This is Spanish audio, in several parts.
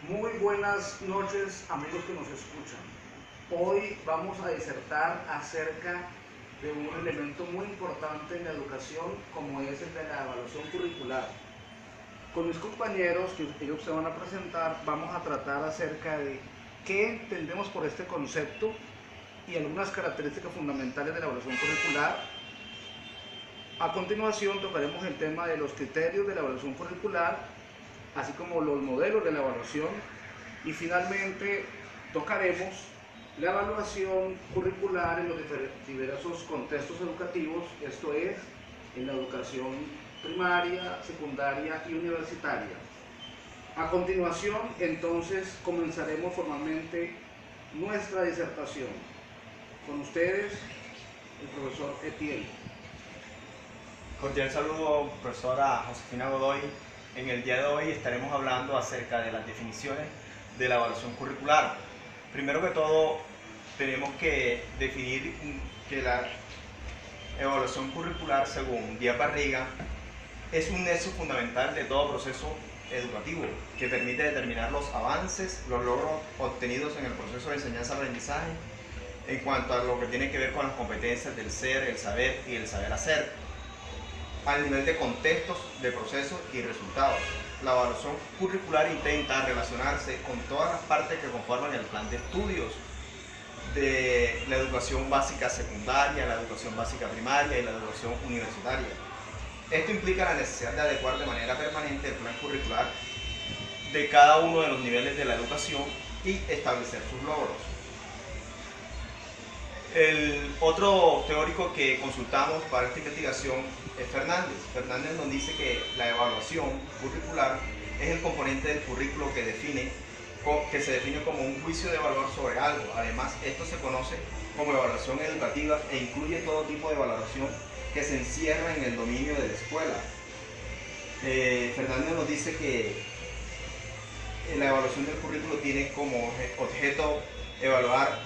Muy buenas noches, amigos que nos escuchan. Hoy vamos a disertar acerca de un elemento muy importante en la educación, como es el de la evaluación curricular. Con mis compañeros, que ellos se van a presentar, vamos a tratar acerca de qué entendemos por este concepto y algunas características fundamentales de la evaluación curricular. A continuación tocaremos el tema de los criterios de la evaluación curricular, así como los modelos de la evaluación, y finalmente tocaremos la evaluación curricular en los diversos contextos educativos, esto es, en la educación primaria, secundaria y universitaria. A continuación, entonces, comenzaremos formalmente nuestra disertación. Con ustedes, el profesor Etienne. Cordial saludo, profesora Josefina Godoy. En el día de hoy estaremos hablando acerca de las definiciones de la evaluación curricular. Primero que todo, tenemos que definir que la evaluación curricular, según Díaz Barriga, es un nexo fundamental de todo proceso educativo que permite determinar los avances, los logros obtenidos en el proceso de enseñanza-aprendizaje en cuanto a lo que tiene que ver con las competencias del ser, el saber y el saber hacer, al nivel de contextos, de procesos y resultados. La evaluación curricular intenta relacionarse con todas las partes que conforman el plan de estudios de la educación básica secundaria, la educación básica primaria y la educación universitaria. Esto implica la necesidad de adecuar de manera permanente el plan curricular de cada uno de los niveles de la educación y establecer sus logros. El otro teórico que consultamos para esta investigación es Fernández. Fernández nos dice que la evaluación curricular es el componente del currículo que se define como un juicio de valor sobre algo. Además, esto se conoce como evaluación educativa e incluye todo tipo de evaluación que se encierra en el dominio de la escuela. Fernández nos dice que la evaluación del currículo tiene como objeto evaluar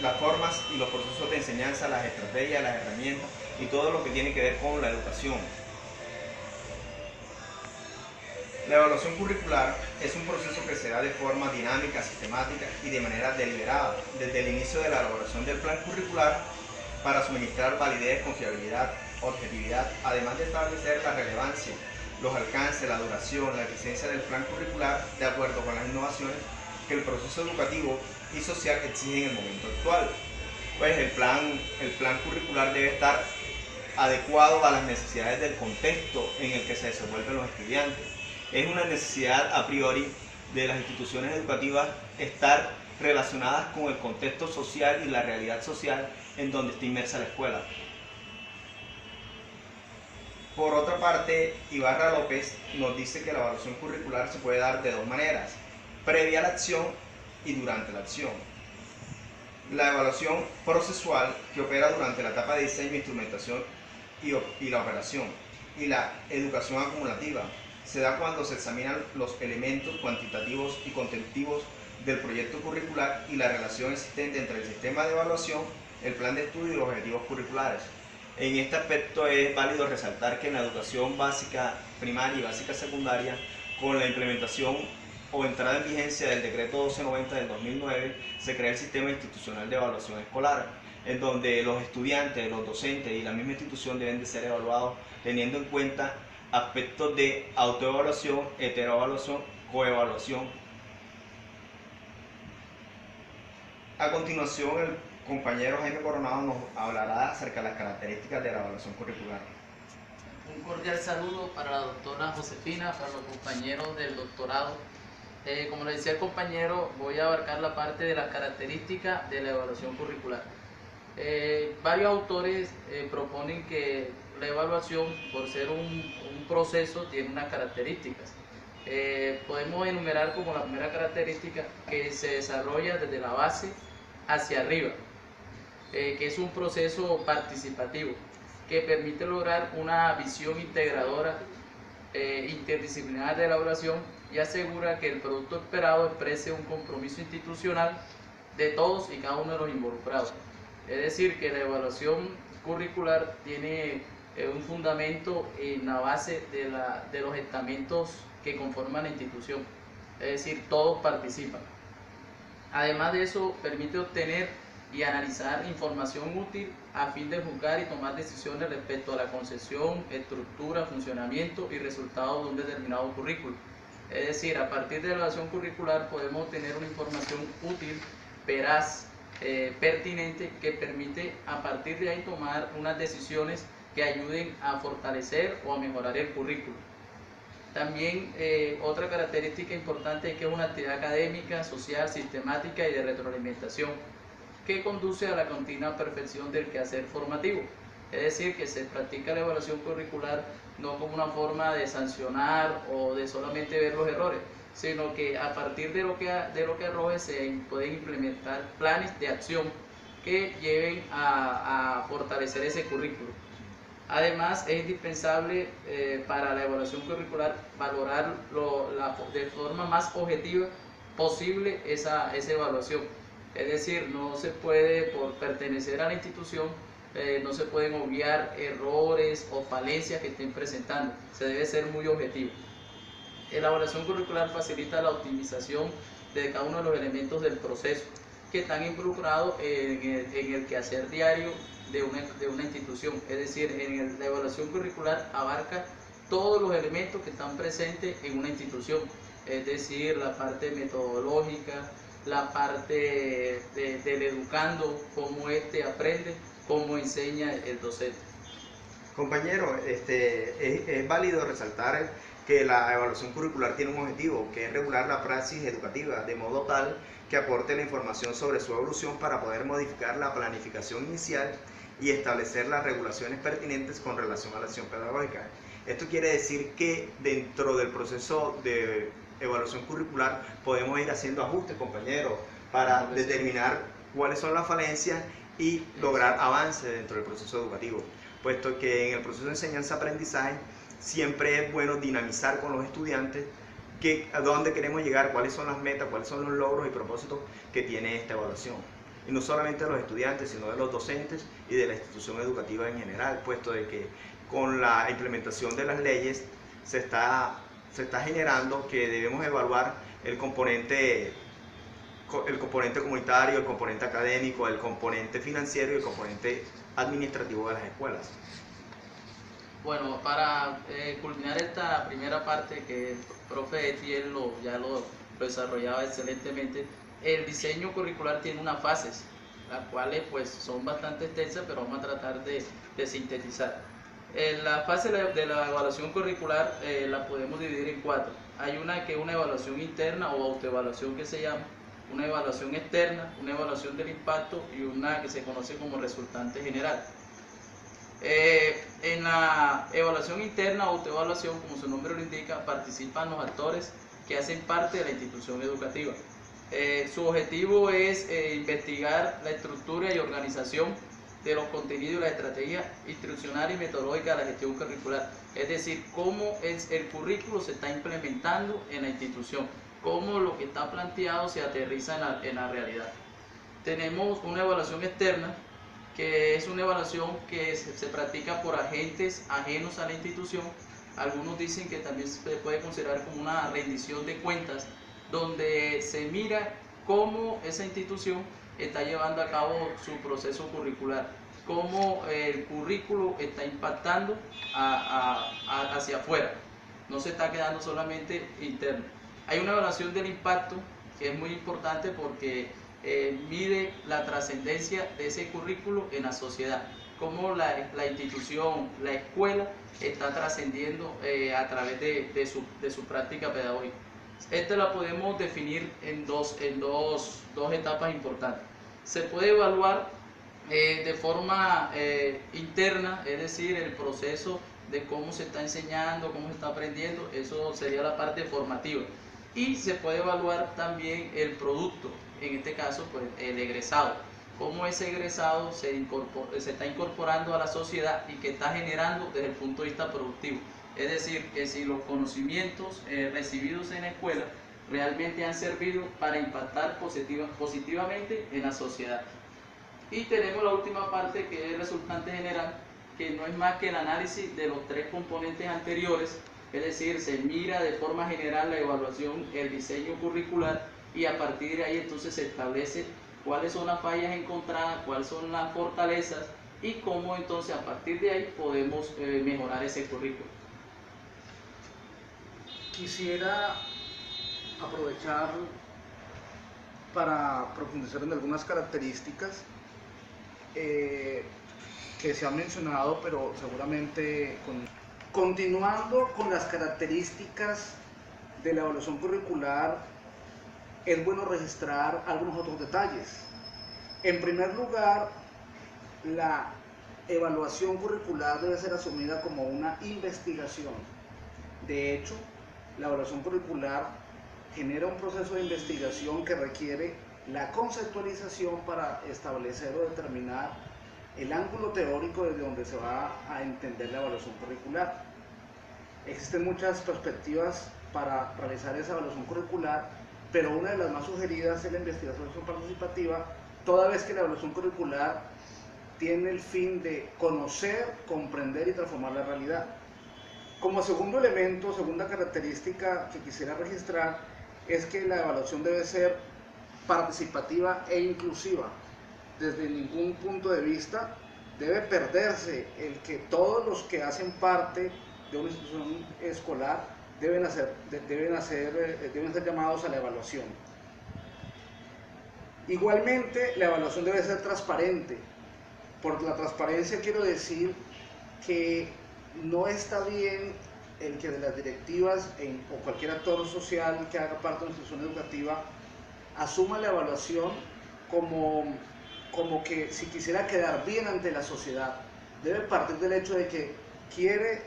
las formas y los procesos de enseñanza, las estrategias, las herramientas y todo lo que tiene que ver con la educación. La evaluación curricular es un proceso que se da de forma dinámica, sistemática y de manera deliberada, desde el inicio de la elaboración del plan curricular para suministrar validez, confiabilidad, objetividad, además de establecer la relevancia, los alcances, la duración, la eficiencia del plan curricular de acuerdo con las innovaciones que el proceso educativo y social exige en el momento actual. Pues el plan curricular debe estar adecuado a las necesidades del contexto en el que se desenvuelven los estudiantes. Es una necesidad a priori de las instituciones educativas estar relacionadas con el contexto social y la realidad social en donde está inmersa la escuela. Por otra parte, Ibarra López nos dice que la evaluación curricular se puede dar de dos maneras: previa a la acción y durante la acción. La evaluación procesual, que opera durante la etapa de diseño, instrumentación y la operación, y la educación acumulativa, se da cuando se examinan los elementos cuantitativos y contentivos del proyecto curricular y la relación existente entre el sistema de evaluación, el plan de estudio y los objetivos curriculares. En este aspecto es válido resaltar que en la educación básica primaria y básica secundaria, con la implementación o entrada en vigencia del decreto 1290 del 2009, se crea el sistema institucional de evaluación escolar, en donde los estudiantes, los docentes y la misma institución deben de ser evaluados teniendo en cuenta aspectos de autoevaluación, heteroevaluación, coevaluación. A continuación, el compañero Jaime Coronado nos hablará acerca de las características de la evaluación curricular. Un cordial saludo para la doctora Josefina, para los compañeros del doctorado. Como le decía el compañero, voy a abarcar la parte de las características de la evaluación curricular. Varios autores proponen que la evaluación, por ser un proceso, tiene unas características. Podemos enumerar como la primera característica que se desarrolla desde la base hacia arriba, que es un proceso participativo que permite lograr una visión integradora interdisciplinar de la evaluación y asegura que el producto esperado exprese un compromiso institucional de todos y cada uno de los involucrados. Es decir, que la evaluación curricular tiene un fundamento en la base de los estamentos que conforman la institución. es decir, todos participan. Además de eso, permite obtener y analizar información útil a fin de juzgar y tomar decisiones respecto a la concepción, estructura, funcionamiento y resultados de un determinado currículo. Es decir, a partir de la evaluación curricular podemos obtener una información útil, veraz, pertinente, que permite a partir de ahí tomar unas decisiones que ayuden a fortalecer o a mejorar el currículo. También otra característica importante es que es una actividad académica, social, sistemática y de retroalimentación que conduce a la continua perfección del quehacer formativo. Es decir, que se practica la evaluación curricular no como una forma de sancionar o de solamente ver los errores, sino que a partir de lo que arroje se pueden implementar planes de acción que lleven a fortalecer ese currículo. Además, es indispensable para la evaluación curricular valorar de forma más objetiva posible esa evaluación. Es decir, no se puede, por pertenecer a la institución, no se pueden obviar errores o falencias que estén presentando. Se debe ser muy objetivo. La evaluación curricular facilita la optimización de cada uno de los elementos del proceso que están involucrados en el quehacer diario de una institución. Es decir, la evaluación curricular abarca todos los elementos que están presentes en una institución. Es decir, la parte metodológica, la parte del educando, cómo éste aprende, cómo enseña el docente. Compañero, es válido resaltar que la evaluación curricular tiene un objetivo, que es regular la praxis educativa, de modo tal que aporte la información sobre su evolución para poder modificar la planificación inicial y establecer las regulaciones pertinentes con relación a la acción pedagógica. Esto quiere decir que dentro del proceso de evaluación curricular podemos ir haciendo ajustes, compañeros, para determinar cuáles son las falencias y lograr avance dentro del proceso educativo, puesto que en el proceso de enseñanza-aprendizaje siempre es bueno dinamizar con los estudiantes a dónde queremos llegar, cuáles son las metas, cuáles son los logros y propósitos que tiene esta evaluación. Y no solamente de los estudiantes, sino de los docentes y de la institución educativa en general, puesto de que con la implementación de las leyes se está generando que debemos evaluar el componente comunitario, el componente académico, el componente financiero y el componente administrativo de las escuelas. Bueno, para culminar esta primera parte que el profe Etiel ya lo desarrollaba excelentemente, el diseño curricular tiene unas fases, las cuales pues son bastante extensas, pero vamos a tratar de sintetizar. La fase de la evaluación curricular la podemos dividir en 4. Hay una que es una evaluación interna o autoevaluación que se llama, una evaluación externa, una evaluación del impacto y una que se conoce como resultante general. En la evaluación interna o autoevaluación, como su nombre lo indica, participan los actores que hacen parte de la institución educativa. Su objetivo es investigar la estructura y organización de los contenidos y la estrategia institucional y metodológica de la gestión curricular. Es decir, cómo el currículo se está implementando en la institución, cómo lo que está planteado se aterriza en la realidad. Tenemos una evaluación externa, que es una evaluación que se practica por agentes ajenos a la institución. Algunos dicen que también se puede considerar como una rendición de cuentas, donde se mira cómo esa institución está llevando a cabo su proceso curricular, cómo el currículo está impactando hacia afuera, no se está quedando solamente interno. Hay una evaluación del impacto que es muy importante porque mide la trascendencia de ese currículo en la sociedad, cómo la institución, la escuela está trascendiendo a través de su práctica pedagógica. Esta la podemos definir en dos etapas importantes. Se puede evaluar de forma interna, es decir, el proceso de cómo se está enseñando, cómo se está aprendiendo, eso sería la parte formativa. Y se puede evaluar también el producto, en este caso pues el egresado, cómo ese egresado se está incorporando a la sociedad y que está generando desde el punto de vista productivo. Es decir, que si los conocimientos recibidos en la escuela realmente han servido para impactar positivamente en la sociedad. Y tenemos la última parte, que es el resultante general, que no es más que el análisis de los 3 componentes anteriores, Es decir, se mira de forma general la evaluación, el diseño curricular, y a partir de ahí entonces se establece cuáles son las fallas encontradas, cuáles son las fortalezas y cómo entonces a partir de ahí podemos mejorar ese currículo. Quisiera aprovechar para profundizar en algunas características que se han mencionado, pero seguramente continuando con las características de la evaluación curricular, es bueno registrar algunos otros detalles. En primer lugar, la evaluación curricular debe ser asumida como una investigación. De hecho, la evaluación curricular genera un proceso de investigación que requiere la conceptualización para establecer o determinar el ángulo teórico desde donde se va a entender la evaluación curricular. Existen muchas perspectivas para realizar esa evaluación curricular, pero una de las más sugeridas es la investigación participativa, toda vez que la evaluación curricular tiene el fin de conocer, comprender y transformar la realidad. Como segundo elemento, segunda característica que quisiera registrar, es que la evaluación debe ser participativa e inclusiva. Desde ningún punto de vista debe perderse el que todos los que hacen parte de una institución escolar deben ser llamados a la evaluación. Igualmente, la evaluación debe ser transparente. Por la transparencia quiero decir que no está bien el que de las directivas o cualquier actor social que haga parte de una institución educativa asuma la evaluación como que si quisiera quedar bien ante la sociedad. Debe partir del hecho de que quiere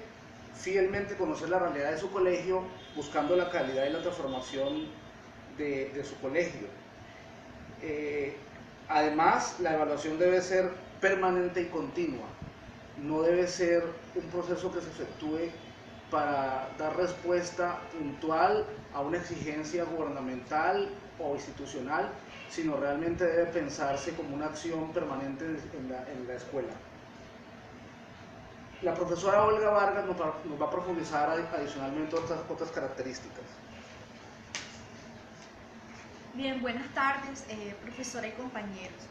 fielmente conocer la realidad de su colegio, buscando la calidad y la transformación de su colegio. Además, la evaluación debe ser permanente y continua. No debe ser un proceso que se efectúe para dar respuesta puntual a una exigencia gubernamental o institucional, sino realmente debe pensarse como una acción permanente en la escuela. La profesora Olga Vargas nos va a profundizar adicionalmente otras características. Bien, buenas tardes, profesora y compañeros.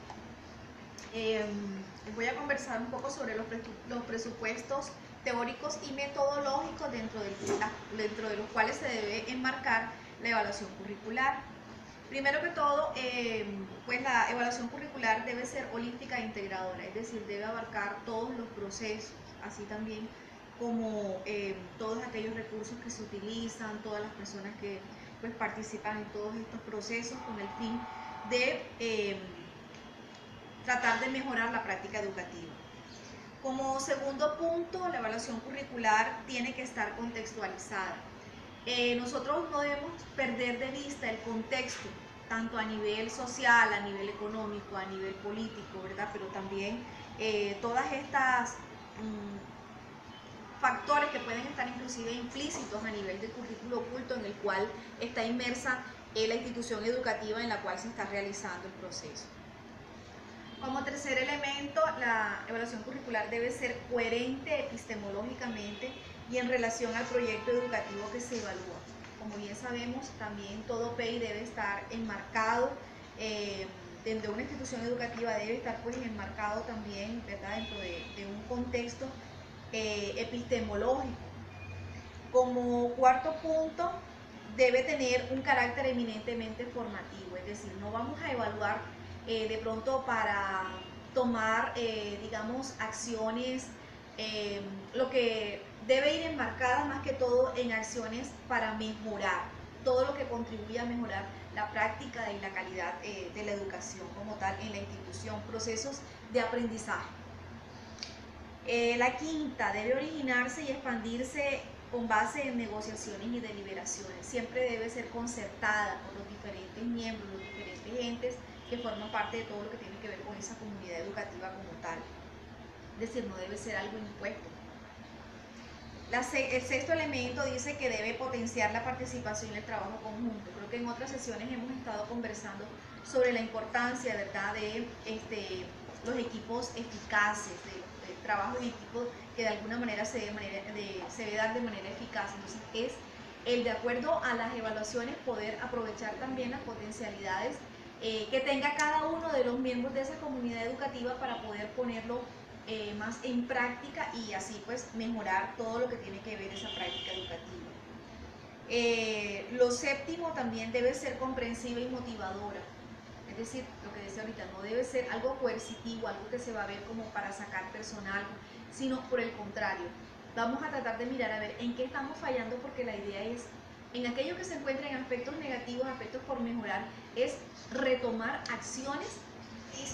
Voy a conversar un poco sobre los presupuestos teóricos y metodológicos dentro de los cuales se debe enmarcar la evaluación curricular. Primero que todo, pues la evaluación curricular debe ser holística e integradora, es decir, debe abarcar todos los procesos, así también como todos aquellos recursos que se utilizan, todas las personas que pues, participan en todos estos procesos con el fin de tratar de mejorar la práctica educativa. Como segundo punto, la evaluación curricular tiene que estar contextualizada. Nosotros no debemos perder de vista el contexto, tanto a nivel social, a nivel económico, a nivel político, ¿verdad? Pero también todas estas factores que pueden estar inclusive implícitos a nivel del currículo oculto en el cual está inmersa la institución educativa en la cual se está realizando el proceso. Como tercer elemento, la evaluación curricular debe ser coherente epistemológicamente y en relación al proyecto educativo que se evalúa. Como bien sabemos, también todo PEI debe estar enmarcado, dentro de una institución educativa debe estar pues enmarcado también, ¿verdad?, dentro de un contexto epistemológico. Como cuarto punto, debe tener un carácter eminentemente formativo, es decir, no vamos a evaluar de pronto para tomar, digamos, acciones, lo que debe ir enmarcada más que todo en acciones para mejorar, todo lo que contribuye a mejorar la práctica y la calidad de la educación como tal en la institución, procesos de aprendizaje. La quinta, debe originarse y expandirse con base en negociaciones y deliberaciones, siempre debe ser concertada por los diferentes miembros, los diferentes entes que forman parte de todo lo que tiene que ver con esa comunidad educativa como tal. Es decir, no debe ser algo impuesto. El sexto elemento dice que debe potenciar la participación y el trabajo conjunto. Creo que en otras sesiones hemos estado conversando sobre la importancia, ¿verdad?, de los equipos eficaces, de trabajo en equipo que de alguna manera se debe dar de manera eficaz. Entonces es el, de acuerdo a las evaluaciones, poder aprovechar también las potencialidades que tenga cada uno de los miembros de esa comunidad educativa para poder ponerlo más en práctica y así pues mejorar todo lo que tiene que ver esa práctica educativa. Lo séptimo también debe ser comprensiva y motivadora. Es decir, lo que decía ahorita, no debe ser algo coercitivo, algo que se va a ver como para sacar personal, sino por el contrario. Vamos a tratar de mirar a ver en qué estamos fallando, porque la idea es, en aquello que se encuentra en aspectos negativos, aspectos por mejorar, es retomar acciones.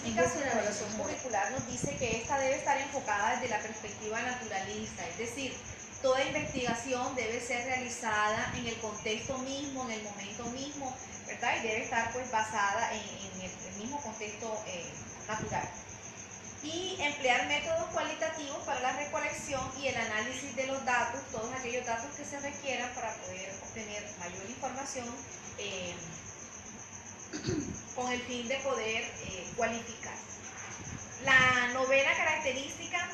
La evaluación curricular nos dice que esta debe estar enfocada desde la perspectiva naturalista, es decir, toda investigación debe ser realizada en el contexto mismo, en el momento mismo, ¿verdad? Y debe estar pues basada en el mismo contexto natural. Y emplear métodos cualitativos para la recolección y el análisis de los datos, todos aquellos datos que se requieran para poder obtener mayor información con el fin de poder cualificar. La novena característica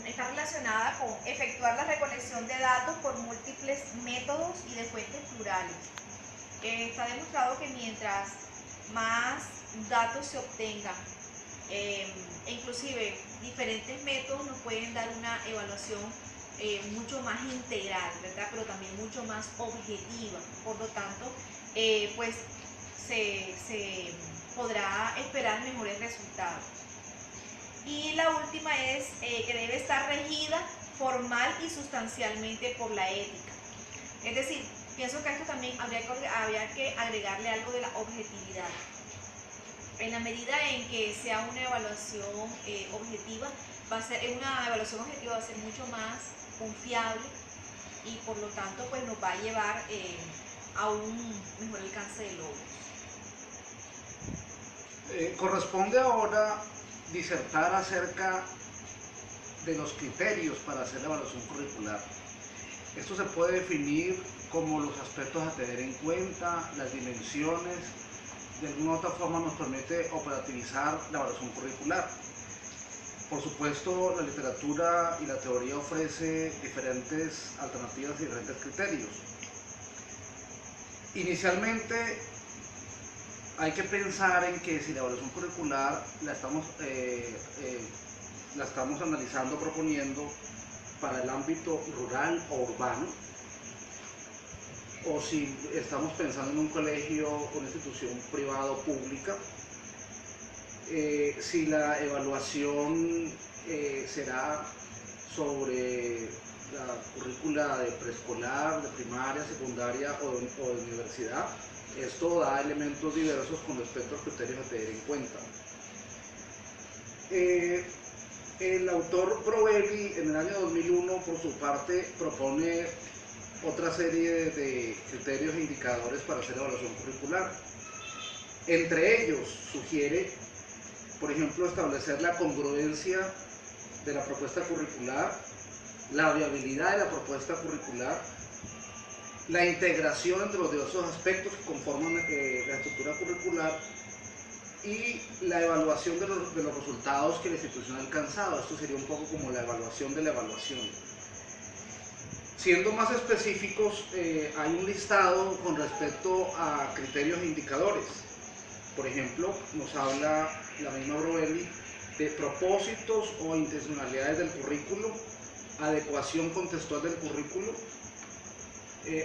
está relacionada con efectuar la recolección de datos por múltiples métodos y de fuentes plurales. Está demostrado que mientras más datos se obtengan, inclusive diferentes métodos nos pueden dar una evaluación mucho más integral, ¿verdad? Pero también mucho más objetiva. Por lo tanto, pues se podrá esperar mejores resultados. Y la última es que debe estar regida formal y sustancialmente por la ética. Es decir, pienso que a esto también habría que agregarle algo de la objetividad. En la medida en que sea una evaluación objetiva, va a ser mucho más confiable y por lo tanto pues nos va a llevar a un mejor alcance de logros. Corresponde ahora disertar acerca de los criterios para hacer la evaluación curricular. Esto se puede definir como los aspectos a tener en cuenta, las dimensiones. De alguna u otra forma nos permite operativizar la evaluación curricular. Por supuesto, la literatura y la teoría ofrece diferentes alternativas y diferentes criterios. Inicialmente, hay que pensar en que si la evaluación curricular la estamos analizando, proponiendo para el ámbito rural o urbano, o si estamos pensando en un colegio o una institución privada o pública, si la evaluación será sobre la currícula de preescolar, de primaria, secundaria o de universidad. Esto da elementos diversos con respecto a los criterios a tener en cuenta. El autor Brovelli en el año 2001 por su parte propone otra serie de criterios e indicadores para hacer evaluación curricular. Entre ellos sugiere, por ejemplo, establecer la congruencia de la propuesta curricular, la viabilidad de la propuesta curricular, la integración entre los diversos aspectos que conforman la estructura curricular y la evaluación de los resultados que la institución ha alcanzado. Esto sería un poco como la evaluación de la evaluación. Siendo más específicos, hay un listado con respecto a criterios e indicadores. Por ejemplo, nos habla la misma Brovelli de propósitos o intencionalidades del currículo, adecuación contextual del currículo,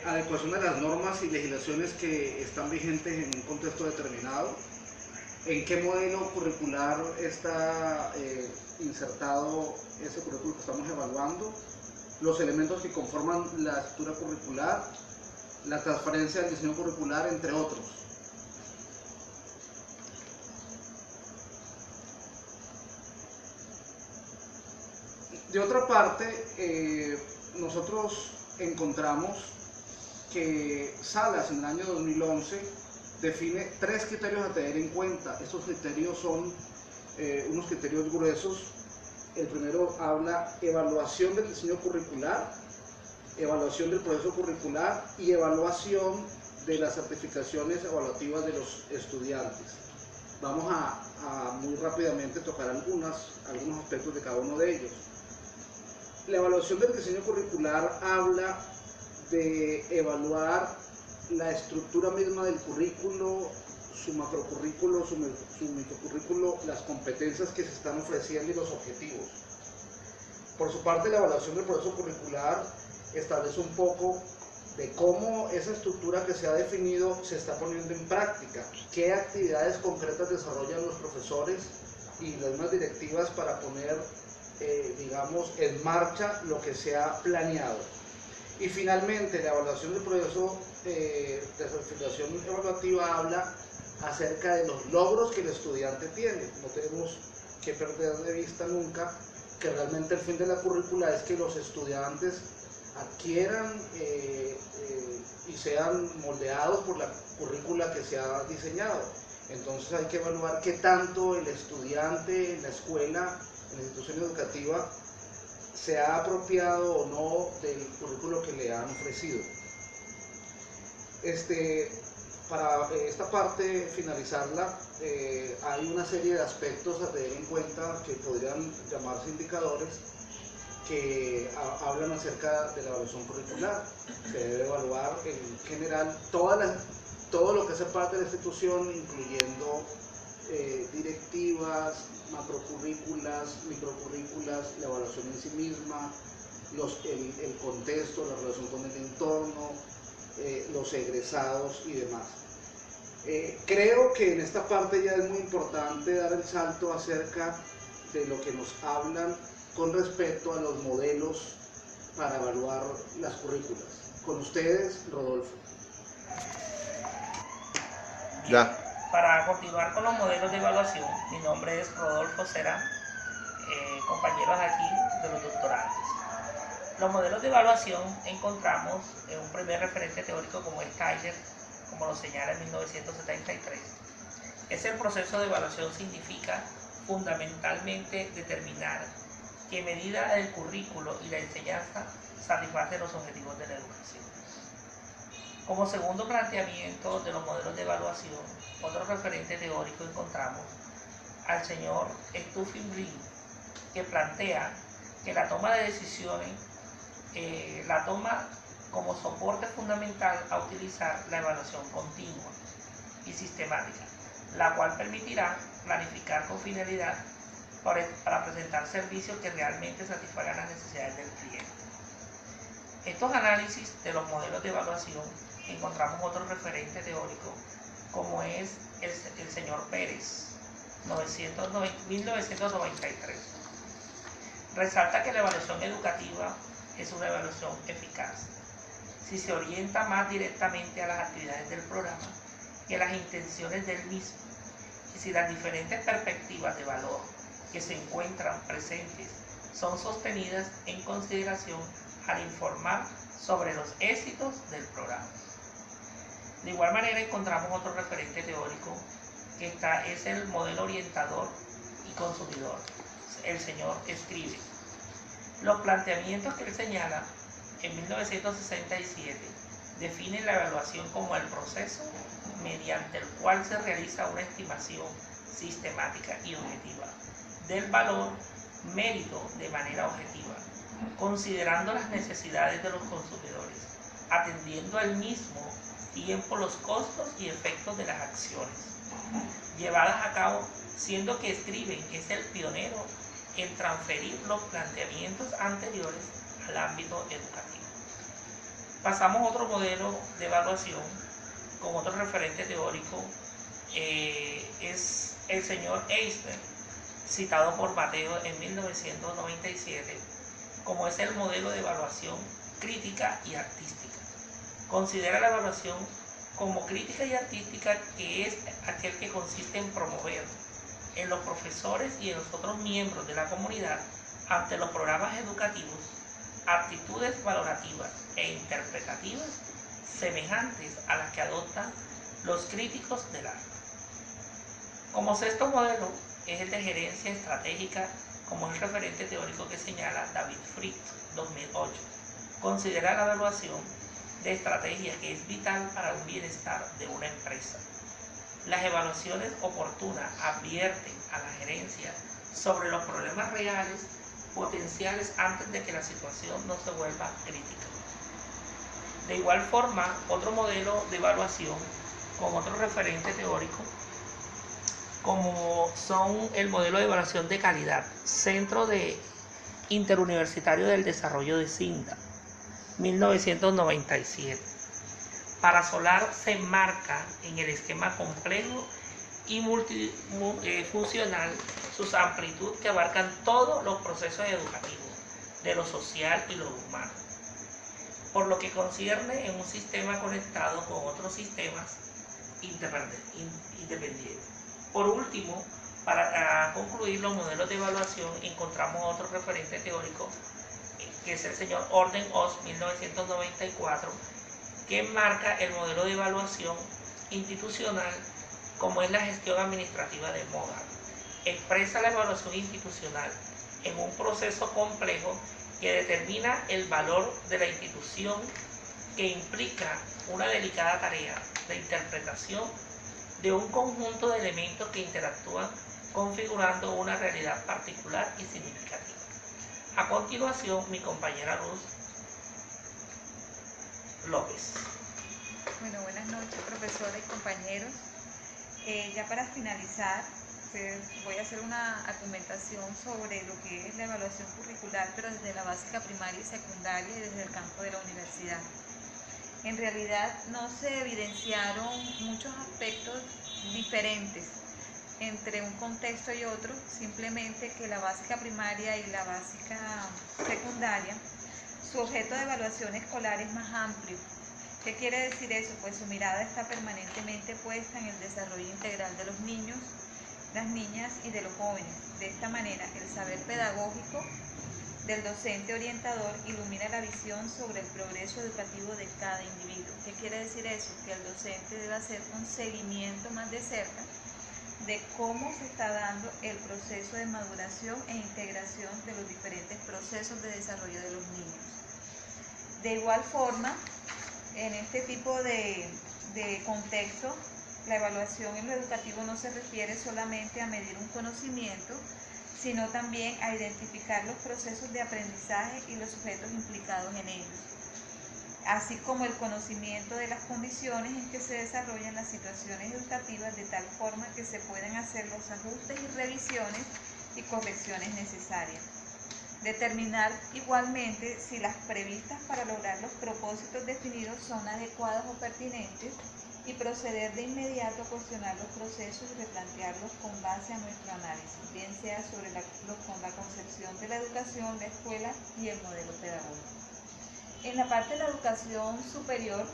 adecuación de las normas y legislaciones que están vigentes en un contexto determinado, en qué modelo curricular está insertado ese currículo que estamos evaluando, los elementos que conforman la estructura curricular, la transparencia del diseño curricular, entre otros. De otra parte, nosotros encontramos que Salas en el año 2011 define 3 criterios a tener en cuenta. Estos criterios son unos criterios gruesos. El primero habla evaluación del diseño curricular, evaluación del proceso curricular y evaluación de las certificaciones evaluativas de los estudiantes. Vamos a muy rápidamente tocar algunos aspectos de cada uno de ellos. La evaluación del diseño curricular habla de evaluar la estructura misma del currículo, su macrocurrículo, su microcurrículo, las competencias que se están ofreciendo y los objetivos. Por su parte, la evaluación del proceso curricular establece un poco de cómo esa estructura que se ha definido se está poniendo en práctica, qué actividades concretas desarrollan los profesores y las mismas directivas para poner, digamos, en marcha lo que se ha planeado. Y finalmente, la evaluación del proceso de certificación evaluativa habla acerca de los logros que el estudiante tiene. No tenemos que perder de vista nunca que realmente el fin de la currícula es que los estudiantes adquieran y sean moldeados por la currícula que se ha diseñado. Entonces hay que evaluar qué tanto el estudiante en la escuela, en la institución educativa, se ha apropiado o no del currículo que le han ofrecido. Para esta parte finalizarla, hay una serie de aspectos a tener en cuenta que podrían llamarse indicadores que hablan acerca de la evaluación curricular. Se debe evaluar en general todo lo que hace parte de la institución, incluyendo directivas, macrocurrículas, microcurrículas, la evaluación en sí misma, el contexto, la relación con el entorno, los egresados y demás. Creo que en esta parte ya es muy importante dar el salto acerca de lo que nos hablan con respecto a los modelos para evaluar las currículas. Con ustedes, Rodolfo. Ya. Para continuar con los modelos de evaluación, mi nombre es Rodolfo Cera, compañeros aquí de los doctorantes. Los modelos de evaluación encontramos en un primer referente teórico como es Tyler, como lo señala en 1973. Ese proceso de evaluación significa fundamentalmente determinar qué medida del currículo y la enseñanza satisface los objetivos de la educación. Como segundo planteamiento de los modelos de evaluación, otro referente teórico encontramos al señor Stephen Green, que plantea que la toma de decisiones la toma como soporte fundamental a utilizar la evaluación continua y sistemática, la cual permitirá planificar con finalidad para presentar servicios que realmente satisfagan las necesidades del cliente. Estos análisis de los modelos de evaluación encontramos otro referente teórico como es el señor Pérez, 1993. Resalta que la evaluación educativa es una evaluación eficaz si se orienta más directamente a las actividades del programa que a las intenciones del mismo, y si las diferentes perspectivas de valor que se encuentran presentes son sostenidas en consideración al informar sobre los éxitos del programa. De igual manera encontramos otro referente teórico que es el modelo orientador y consumidor, el señor Scribe. Los planteamientos que él señala en 1967 definen la evaluación como el proceso mediante el cual se realiza una estimación sistemática y objetiva del valor mérito de manera objetiva, considerando las necesidades de los consumidores, atendiendo al mismo tiempo los costos y efectos de las acciones llevadas a cabo, siendo que Scribe es el pionero en transferir los planteamientos anteriores al ámbito educativo. Pasamos a otro modelo de evaluación con otro referente teórico, es el señor Eisner, citado por Mateo en 1997, como es el modelo de evaluación crítica y artística. Considera la evaluación como crítica y artística, que es aquel que consiste en promover en los profesores y en los otros miembros de la comunidad ante los programas educativos actitudes valorativas e interpretativas semejantes a las que adoptan los críticos del arte. Como sexto modelo es el de gerencia estratégica, como es el referente teórico que señala David Fritz, 2008. Considera la evaluación de estrategia que es vital para un bienestar de una empresa. Las evaluaciones oportunas advierten a la gerencia sobre los problemas reales potenciales antes de que la situación no se vuelva crítica. De igual forma, otro modelo de evaluación con otro referente teórico, como son el modelo de evaluación de calidad, Centro Interuniversitario del Desarrollo de Cinda, 1997. Para Solar se enmarca en el esquema complejo y multifuncional, sus amplitud que abarcan todos los procesos educativos, de lo social y lo humano, por lo que concierne en un sistema conectado con otros sistemas independientes. Por último, para concluir los modelos de evaluación, encontramos otro referente teórico, que es el señor Orden-Oss, 1994, que enmarca el modelo de evaluación institucional como es la gestión administrativa de Mogad. Expresa la evaluación institucional en un proceso complejo que determina el valor de la institución, que implica una delicada tarea de interpretación de un conjunto de elementos que interactúan configurando una realidad particular y significativa. A continuación, mi compañera Luz López. Bueno, buenas noches, profesora y compañeros. Ya para finalizar, pues voy a hacer una argumentación sobre lo que es la evaluación curricular, pero desde la básica primaria y secundaria y desde el campo de la universidad. En realidad no se evidenciaron muchos aspectos diferentes entre un contexto y otro, simplemente que la básica primaria y la básica secundaria, su objeto de evaluación escolar es más amplio. ¿Qué quiere decir eso? Pues su mirada está permanentemente puesta en el desarrollo integral de los niños, las niñas y de los jóvenes. De esta manera, el saber pedagógico del docente orientador ilumina la visión sobre el progreso educativo de cada individuo. ¿Qué quiere decir eso? Que el docente debe hacer un seguimiento más de cerca de cómo se está dando el proceso de maduración e integración de los diferentes procesos de desarrollo de los niños. De igual forma, en este tipo de contexto, la evaluación en lo educativo no se refiere solamente a medir un conocimiento, sino también a identificar los procesos de aprendizaje y los sujetos implicados en ellos, así como el conocimiento de las condiciones en que se desarrollan las situaciones educativas, de tal forma que se puedan hacer los ajustes y revisiones y correcciones necesarias. Determinar igualmente si las previstas para lograr los propósitos definidos son adecuadas o pertinentes, y proceder de inmediato a cuestionar los procesos y replantearlos con base a nuestro análisis, bien sea con la concepción de la educación, la escuela y el modelo pedagógico. En la parte de la educación superior,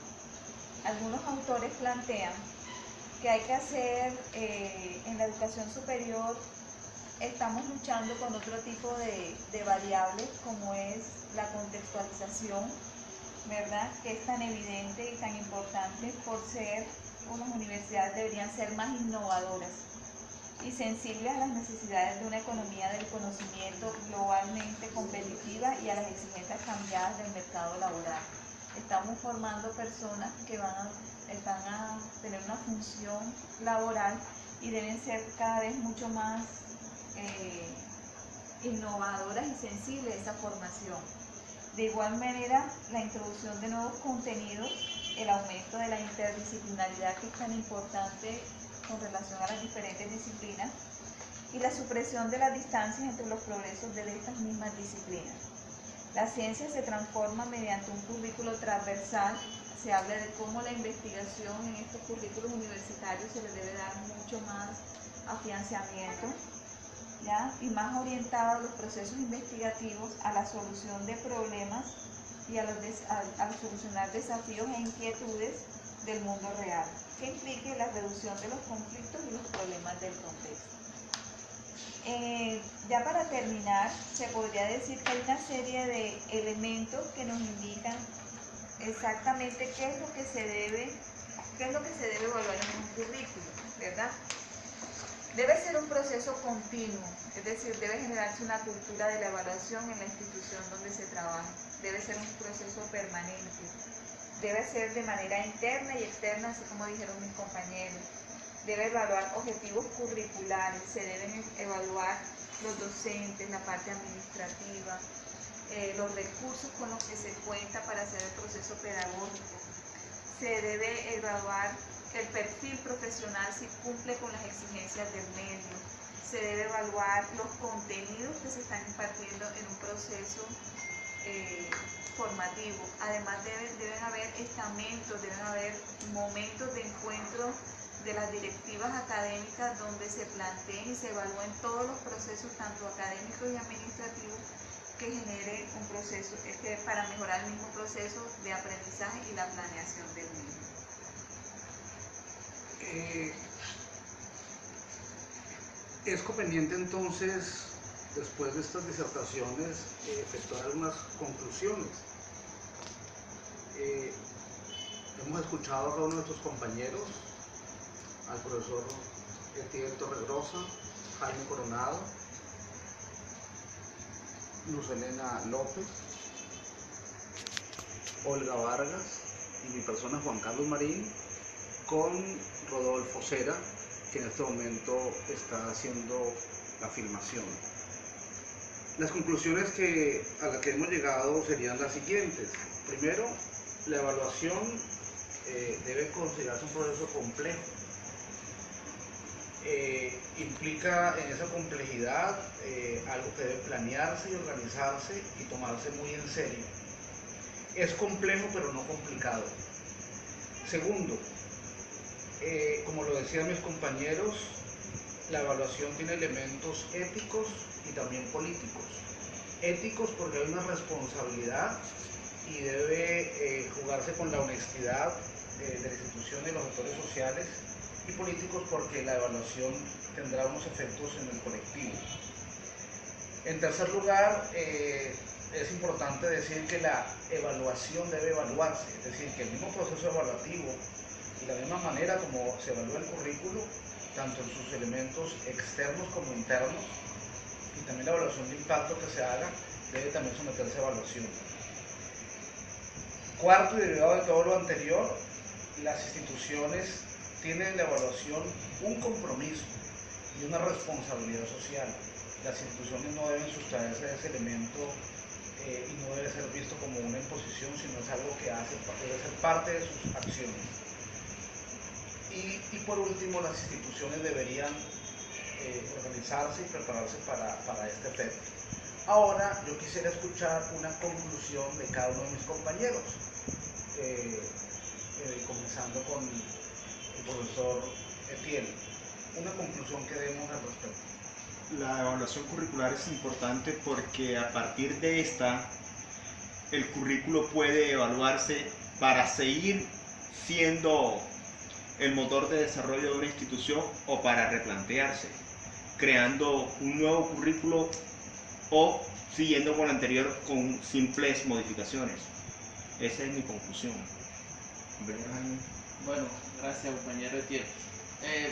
algunos autores plantean que hay que hacer, en la educación superior, estamos luchando con otro tipo de variables, como es la contextualización, ¿verdad? Que es tan evidente y tan importante por ser unas universidades deberían ser más innovadoras y sensibles a las necesidades de una economía del conocimiento globalmente competitiva y a las exigencias cambiadas del mercado laboral. Estamos formando personas que van a tener una función laboral y deben ser cada vez mucho más innovadoras y sensibles a esa formación. De igual manera, la introducción de nuevos contenidos, el aumento de la interdisciplinaridad, que es tan importante con relación a las diferentes disciplinas, y la supresión de las distancias entre los progresos de estas mismas disciplinas. La ciencia se transforma mediante un currículo transversal. Se habla de cómo la investigación en estos currículos universitarios se les debe dar mucho más afianzamiento, ¿ya? Y más orientado a los procesos investigativos, a la solución de problemas y a solucionar desafíos e inquietudes del mundo real, que implique la reducción de los conflictos y los problemas del contexto. Ya para terminar, se podría decir que hay una serie de elementos que nos indican exactamente qué es lo que se debe evaluar en un currículo, ¿verdad? Debe ser un proceso continuo, es decir, debe generarse una cultura de la evaluación en la institución donde se trabaja. Debe ser un proceso permanente. Debe ser de manera interna y externa, así como dijeron mis compañeros. debe evaluar objetivos curriculares, se deben evaluar los docentes, la parte administrativa, los recursos con los que se cuenta para hacer el proceso pedagógico. Se debe evaluar que el perfil profesional si cumple con las exigencias del medio. Se debe evaluar los contenidos que se están impartiendo en un proceso formativo. Además deben haber estamentos, deben haber momentos de encuentro de las directivas académicas donde se planteen y se evalúen todos los procesos, tanto académicos y administrativos, que genere un proceso para mejorar el mismo proceso de aprendizaje y la planeación del mismo. Es conveniente entonces, después de estas disertaciones, efectuar algunas conclusiones. Hemos escuchado a cada uno de nuestros compañeros, al profesor Etiel Torregrosa, Jaime Coronado, Luz Elena López, Olga Vargas y mi persona Juan Carlos Marín, con Rodolfo Cera, que en este momento está haciendo la filmación. Las conclusiones a las que hemos llegado serían las siguientes. Primero, la evaluación debe considerarse un proceso complejo. Implica en esa complejidad algo que debe planearse y organizarse y tomarse muy en serio. Es complejo pero no complicado. Segundo, como lo decían mis compañeros, la evaluación tiene elementos éticos y también políticos. Éticos porque hay una responsabilidad y debe jugarse con la honestidad de la institución y de los actores sociales, y políticos porque la evaluación tendrá unos efectos en el colectivo. En tercer lugar, es importante decir que la evaluación debe evaluarse, es decir, que el mismo proceso evaluativo y la misma manera como se evalúa el currículo, tanto en sus elementos externos como internos, y también la evaluación de impacto que se haga, debe también someterse a evaluación. Cuarto, y derivado de todo lo anterior, las instituciones tienen en la evaluación un compromiso y una responsabilidad social. Las instituciones no deben sustraerse de ese elemento y no debe ser visto como una imposición, sino es algo que debe ser parte de sus acciones. Y por último, las instituciones deberían organizarse y prepararse para este efecto. Ahora yo quisiera escuchar una conclusión de cada uno de mis compañeros, comenzando con el profesor Etiel. Una conclusión que demos al respecto. La evaluación curricular es importante porque a partir de esta, el currículo puede evaluarse para seguir siendo el motor de desarrollo de una institución o para replantearse, creando un nuevo currículo o siguiendo con el anterior con simples modificaciones. Esa es mi conclusión. Bueno, gracias compañero Etiel.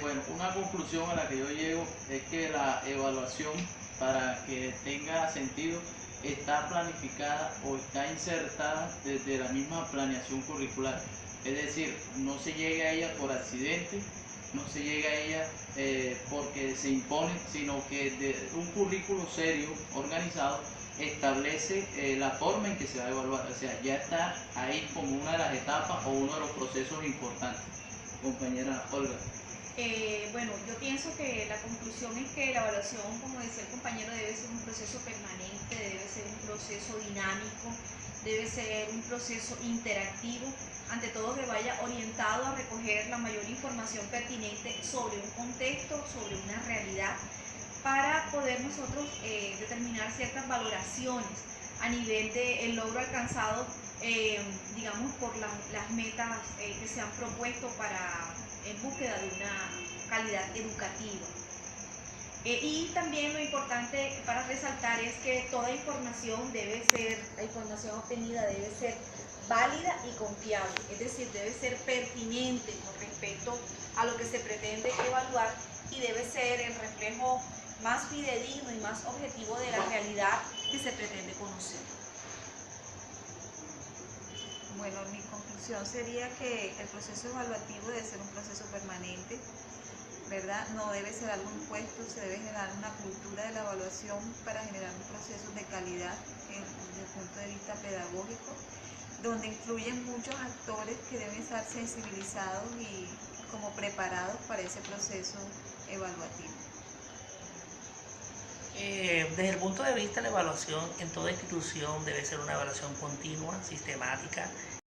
Bueno, una conclusión a la que yo llego es que la evaluación, para que tenga sentido, está planificada o está insertada desde la misma planeación curricular. Es decir, no se llega a ella por accidente, no se llega a ella porque se impone, sino que de un currículo serio, organizado, establece la forma en que se va a evaluar. O sea, ya está ahí como una de las etapas o uno de los procesos importantes. Compañera Olga. Bueno, yo pienso que la conclusión es que la evaluación, como decía el compañero, debe ser un proceso permanente, debe ser un proceso dinámico, debe ser un proceso interactivo, ante todo que vaya orientado a recoger la mayor información pertinente sobre un contexto, sobre una realidad, para poder nosotros determinar ciertas valoraciones a nivel del logro alcanzado, digamos, por las metas que se han propuesto en búsqueda de una calidad educativa. Y también lo importante para resaltar es que toda información la información obtenida debe ser válida y confiable, es decir, debe ser pertinente con respecto a lo que se pretende evaluar y debe ser el reflejo más fidedigno y más objetivo de la realidad que se pretende conocer. Bueno, mi conclusión sería que el proceso evaluativo debe ser un proceso permanente, verdad no debe ser algo impuesto, se debe generar una cultura de la evaluación para generar un proceso de calidad desde el punto de vista pedagógico, donde influyen muchos actores que deben estar sensibilizados y como preparados para ese proceso evaluativo. Desde el punto de vista de la evaluación, en toda institución debe ser una evaluación continua, sistemática,